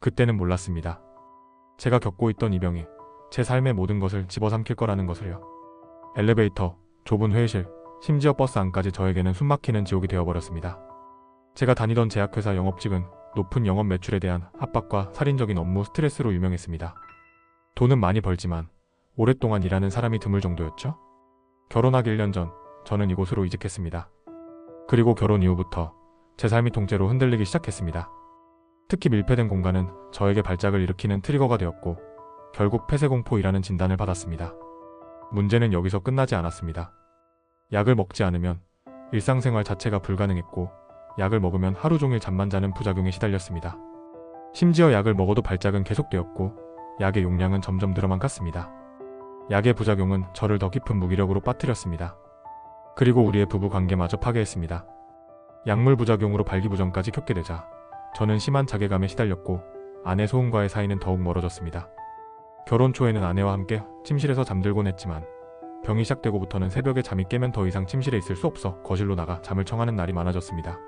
그때는 몰랐습니다. 제가 겪고 있던 이 병이 제 삶의 모든 것을 집어삼킬 거라는 것을요. 엘리베이터, 좁은 회의실, 심지어 버스 안까지 저에게는 숨막히는 지옥이 되어버렸습니다. 제가 다니던 제약회사 영업직은 높은 영업 매출에 대한 압박과 살인적인 업무 스트레스로 유명했습니다. 돈은 많이 벌지만 오랫동안 일하는 사람이 드물 정도였죠. 결혼하기 1년 전 저는 이곳으로 이직했습니다. 그리고 결혼 이후부터 제 삶이 통째로 흔들리기 시작했습니다. 특히 밀폐된 공간은 저에게 발작을 일으키는 트리거가 되었고 결국 폐쇄공포이라는 진단을 받았습니다. 문제는 여기서 끝나지 않았습니다. 약을 먹지 않으면 일상생활 자체가 불가능했고 약을 먹으면 하루 종일 잠만 자는 부작용에 시달렸습니다. 심지어 약을 먹어도 발작은 계속되었고 약의 용량은 점점 늘어만 갔습니다. 약의 부작용은 저를 더 깊은 무기력으로 빠뜨렸습니다. 그리고 우리의 부부 관계마저 파괴했습니다. 약물 부작용으로 발기부전까지 겪게 되자 저는 심한 자괴감에 시달렸고 아내 소은과의 사이는 더욱 멀어졌습니다. 결혼 초에는 아내와 함께 침실에서 잠들곤 했지만 병이 시작되고부터는 새벽에 잠이 깨면 더 이상 침실에 있을 수 없어 거실로 나가 잠을 청하는 날이 많아졌습니다.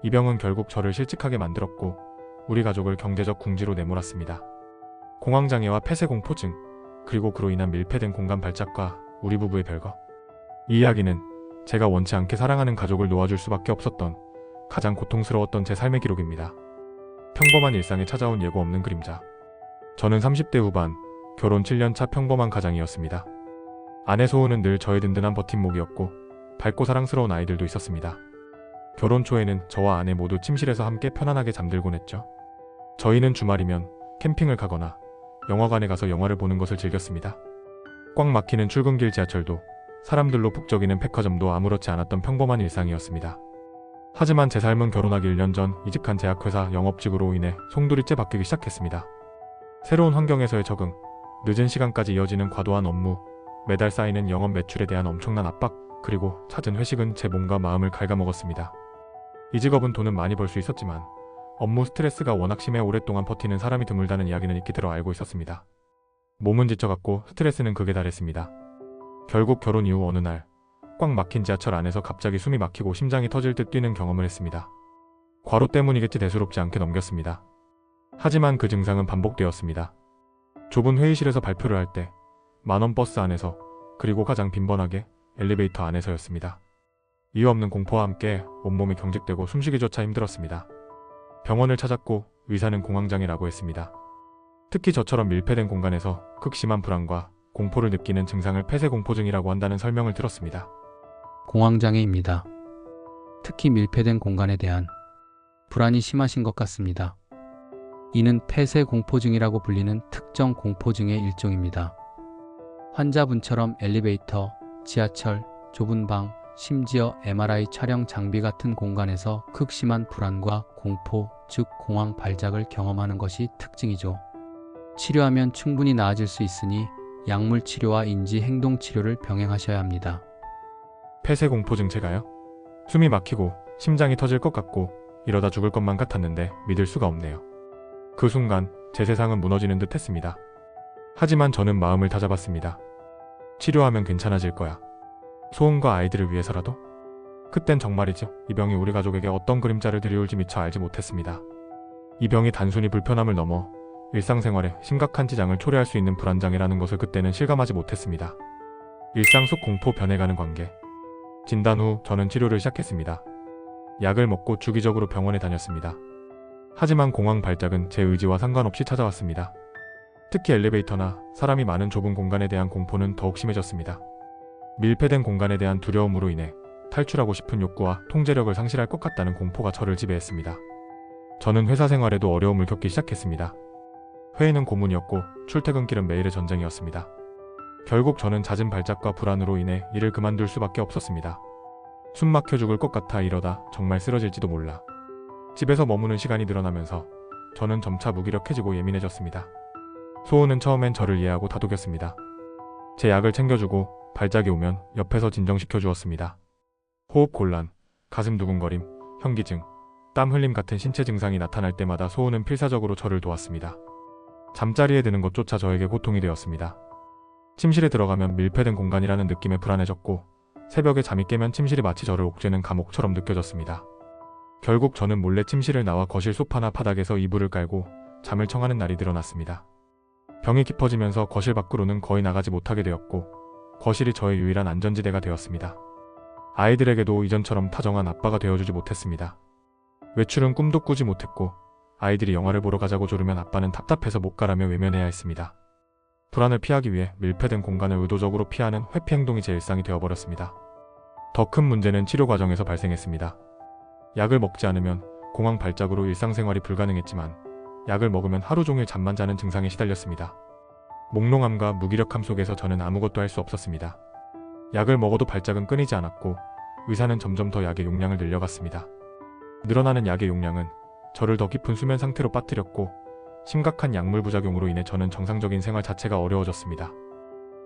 이 병은 결국 저를 실직하게 만들었고 우리 가족을 경제적 궁지로 내몰았습니다. 공황장애와 폐쇄공포증, 그리고 그로 인한 밀폐된 공간 발작과 우리 부부의 별거. 이 이야기는 제가 원치 않게 사랑하는 가족을 놓아줄 수밖에 없었던 가장 고통스러웠던 제 삶의 기록입니다. 평범한 일상에 찾아온 예고 없는 그림자. 저는 30대 후반, 결혼 7년차 평범한 가장이었습니다. 아내 소은은 늘 저의 든든한 버팀목이었고 밝고 사랑스러운 아이들도 있었습니다. 결혼 초에는 저와 아내 모두 침실에서 함께 편안하게 잠들곤 했죠. 저희는 주말이면 캠핑을 가거나 영화관에 가서 영화를 보는 것을 즐겼습니다. 꽉 막히는 출근길 지하철도 사람들로 북적이는 백화점도 아무렇지 않았던 평범한 일상이었습니다. 하지만 제 삶은 결혼하기 1년 전 이직한 제약회사 영업직으로 인해 송두리째 바뀌기 시작했습니다. 새로운 환경에서의 적응, 늦은 시간까지 이어지는 과도한 업무, 매달 쌓이는 영업 매출에 대한 엄청난 압박, 그리고 잦은 회식은 제 몸과 마음을 갉아먹었습니다. 이 직업은 돈은 많이 벌 수 있었지만 업무 스트레스가 워낙 심해 오랫동안 버티는 사람이 드물다는 이야기는 익히 들어 알고 있었습니다. 몸은 지쳐갔고 스트레스는 극에 달했습니다. 결국 결혼 이후 어느 날 꽉 막힌 지하철 안에서 갑자기 숨이 막히고 심장이 터질 듯 뛰는 경험을 했습니다. 과로 때문이겠지 대수롭지 않게 넘겼습니다. 하지만 그 증상은 반복되었습니다. 좁은 회의실에서 발표를 할 때, 만원 버스 안에서, 그리고 가장 빈번하게 엘리베이터 안에서였습니다. 이유 없는 공포와 함께 온몸이 경직되고 숨쉬기조차 힘들었습니다. 병원을 찾았고 의사는 공황장애라고 했습니다. 특히 저처럼 밀폐된 공간에서 극심한 불안과 공포를 느끼는 증상을 폐쇄공포증이라고 한다는 설명을 들었습니다. 공황장애입니다. 특히 밀폐된 공간에 대한 불안이 심하신 것 같습니다. 이는 폐쇄공포증이라고 불리는 특정 공포증의 일종입니다. 환자분처럼 엘리베이터, 지하철, 좁은 방, 심지어 MRI 촬영 장비 같은 공간에서 극심한 불안과 공포, 즉 공황 발작을 경험하는 것이 특징이죠. 치료하면 충분히 나아질 수 있으니 약물 치료와 인지 행동 치료를 병행하셔야 합니다. 폐쇄공포증 제가요? 숨이 막히고 심장이 터질 것 같고 이러다 죽을 것만 같았는데 믿을 수가 없네요. 그 순간 제 세상은 무너지는 듯 했습니다. 하지만 저는 마음을 다잡았습니다. 치료하면 괜찮아질 거야. 소은과 아이들을 위해서라도? 그땐 정말이죠. 이 병이 우리 가족에게 어떤 그림자를 들이올지 미처 알지 못했습니다. 이 병이 단순히 불편함을 넘어 일상생활에 심각한 지장을 초래할 수 있는 불안장애라는 것을 그때는 실감하지 못했습니다. 일상 속 공포 변해가는 관계. 진단 후 저는 치료를 시작했습니다. 약을 먹고 주기적으로 병원에 다녔습니다. 하지만 공황 발작은 제 의지와 상관없이 찾아왔습니다. 특히 엘리베이터나 사람이 많은 좁은 공간에 대한 공포는 더욱 심해졌습니다. 밀폐된 공간에 대한 두려움으로 인해 탈출하고 싶은 욕구와 통제력을 상실할 것 같다는 공포가 저를 지배했습니다. 저는 회사 생활에도 어려움을 겪기 시작했습니다. 회의는 고문이었고 출퇴근길은 매일의 전쟁이었습니다. 결국 저는 잦은 발작과 불안으로 인해 일을 그만둘 수밖에 없었습니다. 숨 막혀 죽을 것 같아 이러다 정말 쓰러질지도 몰라. 집에서 머무는 시간이 늘어나면서 저는 점차 무기력해지고 예민해졌습니다. 소은은 처음엔 저를 이해하고 다독였습니다. 제 약을 챙겨주고 발작이 오면 옆에서 진정시켜 주었습니다. 호흡 곤란, 가슴 두근거림, 현기증, 땀 흘림 같은 신체 증상이 나타날 때마다 소은은 필사적으로 저를 도왔습니다. 잠자리에 드는 것조차 저에게 고통이 되었습니다. 침실에 들어가면 밀폐된 공간이라는 느낌에 불안해졌고 새벽에 잠이 깨면 침실이 마치 저를 옥죄는 감옥처럼 느껴졌습니다. 결국 저는 몰래 침실을 나와 거실 소파나 바닥에서 이불을 깔고 잠을 청하는 날이 늘어났습니다. 병이 깊어지면서 거실 밖으로는 거의 나가지 못하게 되었고 거실이 저의 유일한 안전지대가 되었습니다. 아이들에게도 이전처럼 다정한 아빠가 되어주지 못했습니다. 외출은 꿈도 꾸지 못했고 아이들이 영화를 보러 가자고 조르면 아빠는 답답해서 못 가라며 외면해야 했습니다. 불안을 피하기 위해 밀폐된 공간을 의도적으로 피하는 회피 행동이 제 일상이 되어버렸습니다. 더 큰 문제는 치료 과정에서 발생했습니다. 약을 먹지 않으면 공황 발작으로 일상생활이 불가능했지만 약을 먹으면 하루 종일 잠만 자는 증상에 시달렸습니다. 몽롱함과 무기력함 속에서 저는 아무것도 할 수 없었습니다. 약을 먹어도 발작은 끊이지 않았고 의사는 점점 더 약의 용량을 늘려갔습니다. 늘어나는 약의 용량은 저를 더 깊은 수면 상태로 빠뜨렸고 심각한 약물 부작용으로 인해 저는 정상적인 생활 자체가 어려워졌습니다.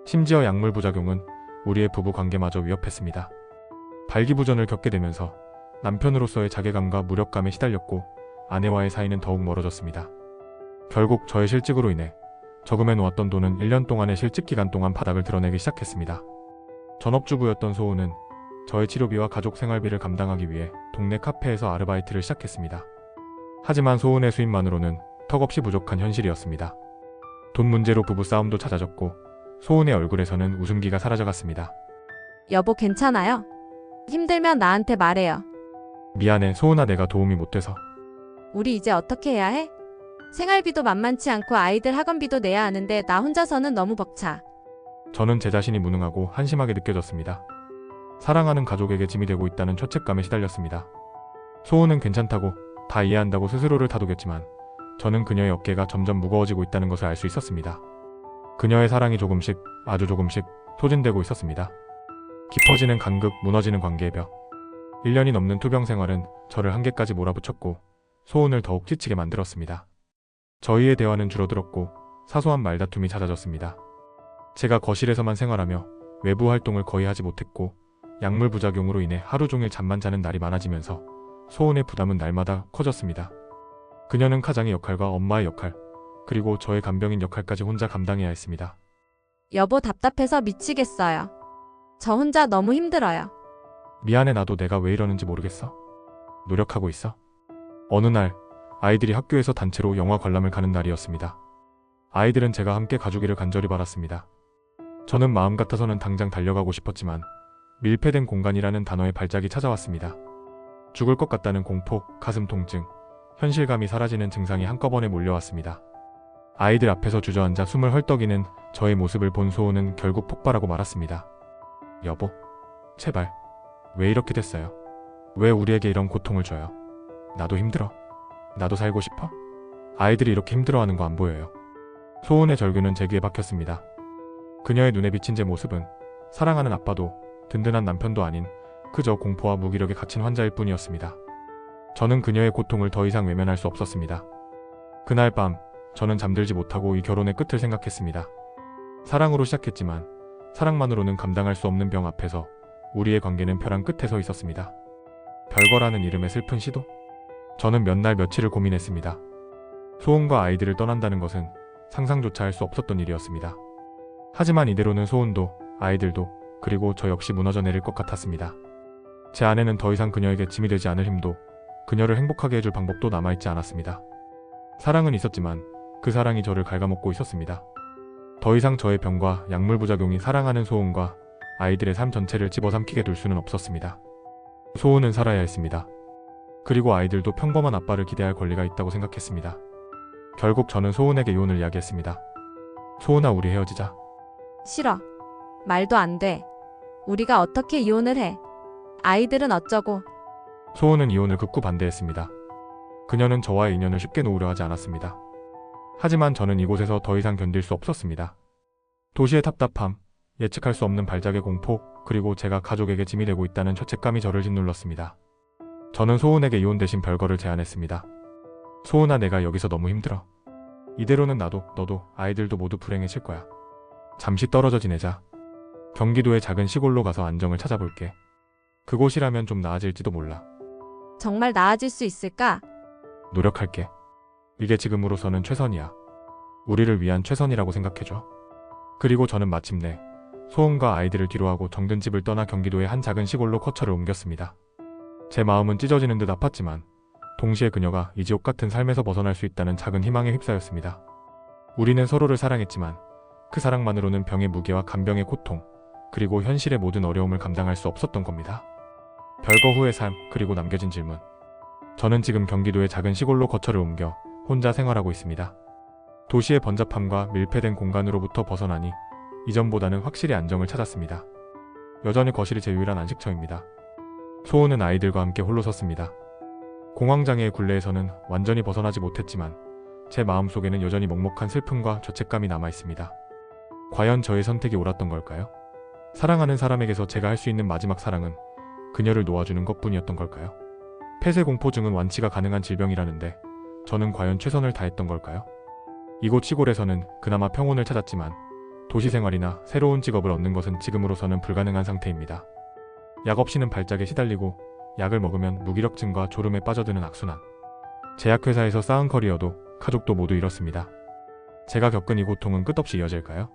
심지어 약물 부작용은 우리의 부부 관계마저 위협했습니다. 발기부전을 겪게 되면서 남편으로서의 자괴감과 무력감에 시달렸고 아내와의 사이는 더욱 멀어졌습니다. 결국 저의 실직으로 인해 저금해 놓았던 돈은 1년 동안의 실직 기간 동안 바닥을 드러내기 시작했습니다. 전업주부였던 소은은 저의 치료비와 가족 생활비를 감당하기 위해 동네 카페에서 아르바이트를 시작했습니다. 하지만 소은의 수입만으로는 턱없이 부족한 현실이었습니다. 돈 문제로 부부싸움도 잦아졌고 소은의 얼굴에서는 웃음기가 사라져갔습니다. 여보 괜찮아요? 힘들면 나한테 말해요. 미안해 소은아 내가 도움이 못 돼서. 우리 이제 어떻게 해야 해? 생활비도 만만치 않고 아이들 학원비도 내야 하는데 나 혼자서는 너무 벅차. 저는 제 자신이 무능하고 한심하게 느껴졌습니다. 사랑하는 가족에게 짐이 되고 있다는 죄책감에 시달렸습니다. 소은은 괜찮다고 다 이해한다고 스스로를 다독였지만 저는 그녀의 어깨가 점점 무거워지고 있다는 것을 알 수 있었습니다. 그녀의 사랑이 조금씩 아주 조금씩 소진되고 있었습니다. 깊어지는 간극, 무너지는 관계의 벽. 1년이 넘는 투병 생활은 저를 한계까지 몰아붙였고 소은을 더욱 지치게 만들었습니다. 저희의 대화는 줄어들었고 사소한 말다툼이 잦아졌습니다. 제가 거실에서만 생활하며 외부 활동을 거의 하지 못했고 약물 부작용으로 인해 하루 종일 잠만 자는 날이 많아지면서 소은의 부담은 날마다 커졌습니다. 그녀는 가장의 역할과 엄마의 역할, 그리고 저의 간병인 역할까지 혼자 감당해야 했습니다. 여보 답답해서 미치겠어요. 저 혼자 너무 힘들어요. 미안해 나도 내가 왜 이러는지 모르겠어. 노력하고 있어. 어느 날 아이들이 학교에서 단체로 영화 관람을 가는 날이었습니다. 아이들은 제가 함께 가주기를 간절히 바랐습니다. 저는 마음 같아서는 당장 달려가고 싶었지만 밀폐된 공간이라는 단어에 발작이 찾아왔습니다. 죽을 것 같다는 공포, 가슴 통증, 현실감이 사라지는 증상이 한꺼번에 몰려왔습니다. 아이들 앞에서 주저앉아 숨을 헐떡이는 저의 모습을 본 소은은 결국 폭발하고 말았습니다. 여보, 제발, 왜 이렇게 됐어요? 왜 우리에게 이런 고통을 줘요? 나도 힘들어. 나도 살고 싶어. 아이들이 이렇게 힘들어하는 거 안 보여요. 소은의 절규는 제 귀에 박혔습니다. 그녀의 눈에 비친 제 모습은 사랑하는 아빠도 든든한 남편도 아닌 그저 공포와 무기력에 갇힌 환자일 뿐이었습니다. 저는 그녀의 고통을 더 이상 외면할 수 없었습니다. 그날 밤 저는 잠들지 못하고 이 결혼의 끝을 생각했습니다. 사랑으로 시작했지만 사랑만으로는 감당할 수 없는 병 앞에서 우리의 관계는 벼랑 끝에 서 있었습니다. 별거라는 이름의 슬픈 시도? 저는 몇 날 며칠을 고민했습니다. 소은과 아이들을 떠난다는 것은 상상조차 할 수 없었던 일이었습니다. 하지만 이대로는 소은도 아이들도 그리고 저 역시 무너져 내릴 것 같았습니다. 제 안에는 더 이상 그녀에게 짐이 되지 않을 힘도 그녀를 행복하게 해줄 방법도 남아있지 않았습니다. 사랑은 있었지만 그 사랑이 저를 갉아먹고 있었습니다. 더 이상 저의 병과 약물 부작용이 사랑하는 소은과 아이들의 삶 전체를 집어삼키게 둘 수는 없었습니다. 소은은 살아야 했습니다. 그리고 아이들도 평범한 아빠를 기대할 권리가 있다고 생각했습니다. 결국 저는 소은에게 이혼을 이야기했습니다. 소은아 우리 헤어지자. 싫어. 말도 안 돼. 우리가 어떻게 이혼을 해? 아이들은 어쩌고? 소은은 이혼을 극구 반대했습니다. 그녀는 저와의 인연을 쉽게 놓으려 하지 않았습니다. 하지만 저는 이곳에서 더 이상 견딜 수 없었습니다. 도시의 답답함, 예측할 수 없는 발작의 공포, 그리고 제가 가족에게 짐이 되고 있다는 죄책감이 저를 짓눌렀습니다. 저는 소은에게 이혼 대신 별거를 제안했습니다. 소은아 내가 여기서 너무 힘들어. 이대로는 나도 너도 아이들도 모두 불행해질 거야. 잠시 떨어져 지내자. 경기도의 작은 시골로 가서 안정을 찾아볼게. 그곳이라면 좀 나아질지도 몰라. 정말 나아질 수 있을까? 노력할게. 이게 지금으로서는 최선이야. 우리를 위한 최선이라고 생각해줘. 그리고 저는 마침내 소은과 아이들을 뒤로하고 정든 집을 떠나 경기도의 한 작은 시골로 거처를 옮겼습니다. 제 마음은 찢어지는 듯 아팠지만 동시에 그녀가 이 지옥 같은 삶에서 벗어날 수 있다는 작은 희망에 휩싸였습니다. 우리는 서로를 사랑했지만 그 사랑만으로는 병의 무게와 간병의 고통, 그리고 현실의 모든 어려움을 감당할 수 없었던 겁니다. 별거 후의 삶, 그리고 남겨진 질문. 저는 지금 경기도의 작은 시골로 거처를 옮겨 혼자 생활하고 있습니다. 도시의 번잡함과 밀폐된 공간으로부터 벗어나니 이전보다는 확실히 안정을 찾았습니다. 여전히 거실이 제 유일한 안식처입니다. 소우는 아이들과 함께 홀로 섰습니다. 공황장애의 굴레에서는 완전히 벗어나지 못했지만 제 마음속에는 여전히 먹먹한 슬픔과 죄책감이 남아있습니다. 과연 저의 선택이 옳았던 걸까요? 사랑하는 사람에게서 제가 할 수 있는 마지막 사랑은 그녀를 놓아주는 것뿐이었던 걸까요? 폐쇄공포증은 완치가 가능한 질병이라는데 저는 과연 최선을 다했던 걸까요? 이곳 시골에서는 그나마 평온을 찾았지만 도시 생활이나 새로운 직업을 얻는 것은 지금으로서는 불가능한 상태입니다. 약 없이는 발작에 시달리고 약을 먹으면 무기력증과 졸음에 빠져드는 악순환. 제약회사에서 쌓은 커리어도 가족도 모두 잃었습니다. 제가 겪은 이 고통은 끝없이 이어질까요?